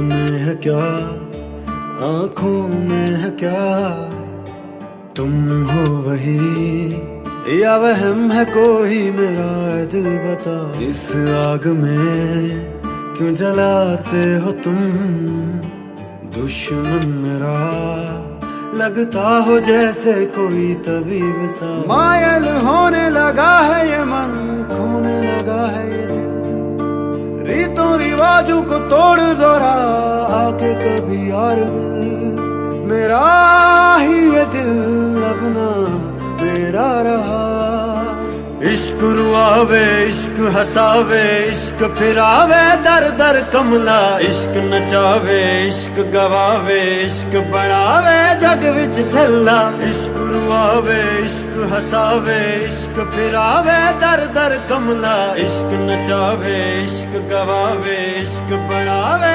में है क्या, आंखों में है क्या, तुम हो वही या वहम है कोई मेरा दिल बता। इस आग में क्यों जलाते हो तुम, दुश्मन मेरा लगता हो जैसे कोई तबीब सा। मायल होने लगा है ये मन, खोने लगा है ये दिल, रीतों रिवाजों को तोड़ जरा आके कभी यार मिल। मेरा ही ये दिल अपना मेरा रहा। इश्क रुआवे इश्क हसावे इश्क फिरावे दर दर कमला, इश्क नचावे इश्क गवावे इश्क बढ़ावे जग विच झल्ला। इश्क रुआवे इश्क हसावे इश्क फिरावे दर दर कमला, इश्क नचावे इश्क गवावे इश्क बढ़ावे